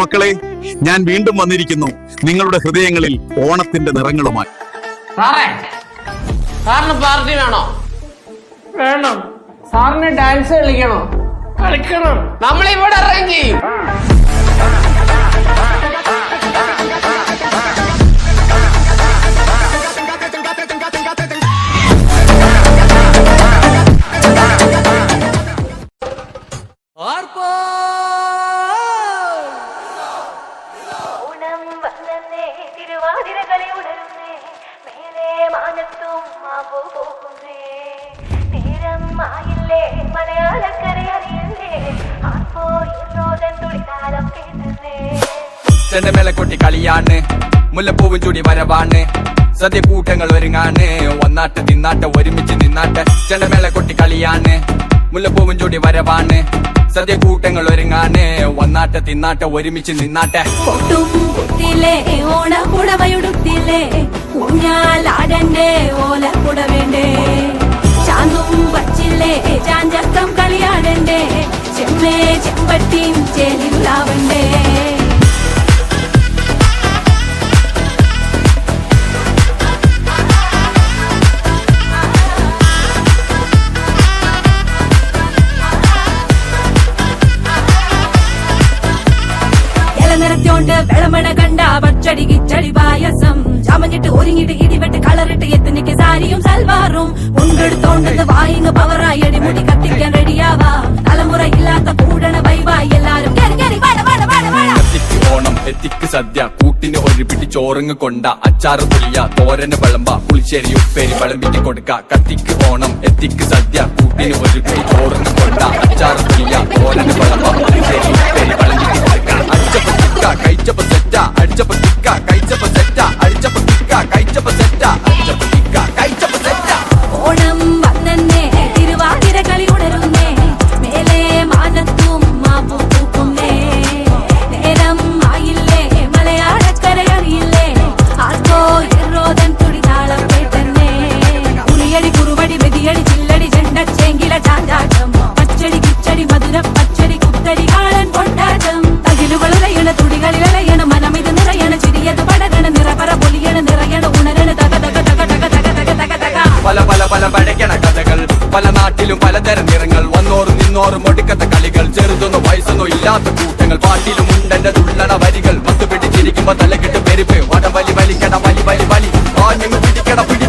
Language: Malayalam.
മക്കളെ, ഞാൻ വീണ്ടും വന്നിരിക്കുന്നു നിങ്ങളുടെ ഹൃദയങ്ങളിൽ ഓണത്തിന്റെ നിറങ്ങളുമായി. സാറിന് പാർട്ടി വേണോ? വേണം. സാറിന് ഡാൻസ് കളിക്കണോ? കളിക്കണം. നമ്മളിവിടെ അറേഞ്ച് ചെയ്യും. ചെണ്ടമേളക്കൊട്ടി കളിയാണ്, മുല്ലപ്പൂവും ചൂടി വരവാണ്, സദ്യ കൂട്ടങ്ങൾ ഒരുങ്ങാണ്, ഒന്നാട്ട് തിന്നാട്ട് ഒരുമിച്ച് നിന്നാട്ട്. ചെണ്ടമേളക്കൊട്ടി കളിയാണ്, മുല്ലപ്പൂവും ചൂടി വരവാണ്, സദ്യ കൂട്ടങ്ങൾ ഒരുങ്ങാണ്, ഒന്നാട്ട് തിന്നാട്ട് ഒരുമിച്ച് നിന്നാട്ടെ. ഓണപ്പുടവയുടുത്തില്ലേ, ഊഞ്ഞാലാടണ്ടേ, ഓലക്കുട വേണ്ടേ, ചാന്തും വച്ചില്ലേ, ചാഞ്ചക്കം കളിയാടണ്ടേ, ചെമ്മേ ചെമ്പട്ടിയും ചേലിലാവണ്ടേ. നിറത്തോണ്ട് വെളമണ കണ്ട പച്ചടി കിച്ചടി പായസം, ചമഞ്ഞിട്ട് ഒരുങ്ങിട്ട് ഇടിവെട്ട് കളറിട്ട് എത്തനിക്ക് സാരിയും സൽവാറും, മുണ്ടെടുത്തോണ്ടത് വായിങ് പവറായി അടിമുടി കത്തിക്കാൻ റെഡിയാവാ, തലമുറ ഇല്ലാത്ത കൂടണ വൈവായി എല്ലാരും എത്തിക്ക് ഓണം, എത്തിക്ക് സദ്യ, കൂട്ടിന് ഒരു പിടി ചോറങ്ങ് കൊണ്ട, അച്ചാറ് പുളിയ, തോരന് വിളമ്പ, പുളിശ്ശേരി ഉപ്പേരി വിളമ്പിക്ക് കൊടുക്ക. കത്തിക്ക് ഓണം, എത്തിക്ക് സദ്യ, കൂട്ടിന് ഒരു പിടി ചോറങ്ങ് കൊണ്ട, അച്ചാറ് പുളിയ, തോരന് വിളമ്പ, പുളിശ്ശേരി ഉപ്പേരി വിളമ്പിക്ക് കൊടുക്ക. കഴിച്ചപ്പോ സെറ്റ, അടിച്ചപ്പോ കിക്ക, കഴിച്ചപ്പോ സെറ്റ, അടിച്ചപ്പോ കിക്ക, കഴിച്ചപ്പോ സെറ്റ, അടിച്ചപ്പോ കിക്ക, കഴിച്ചപ്പോ സെറ്റ. ഓണം വന്നേ, തിരുവാതിര കളി ഉണരുന്നേ, മേലെ മാനത്തും മാപ്പു പൂക്കുന്നേ, നേരം ആയില്ലേ, മലയാളക്കരയറിയില്ലേ, ആർക്കോ എറോദൻ തുടിതാളം കേട്ടന്നേ. ഉളിയടി കുറുവടി വെതിയടി ചില്ലടി ചെണ്ട ചേങ്കില ചാഞ്ചാട്ടം, പച്ചടി കിച്ചടി മധുര പച്ചടി കുത്തടി കാളൻ കൊണ്ടാട്ടം, തകിലുകളുലയണ തുടികളിലയണ മനമിത് നിറയണ, ചിരിയത് പടരണ നിറപറ പൊലിയണ നിറയണ ഉണരണ തക തക തക തക തക തക തക തക. പല പല പല പഴകണ കഥകൾ, പല നാട്ടിലും പലതരം നിറങ്ങൾ, വന്നോറും നിന്നോറും ഒടുക്കത്ത കളികൾ, ചെറുതൊന്നും വയസ്സൊന്നും ഇല്ലാത്ത കൂട്ടങ്ങൾ, പാട്ടിലും ഉണ്ടെന്റെ തുള്ളണ വരികൾ, പത്ത് പിടിച്ചിരിക്കുമ്പോ തലക്കെട്ട് പെരുപ്പ്, വടം വലി വലിക്കട വലി വലി വലി, ആ നിങ്ങൾ പിടിക്കട പിടി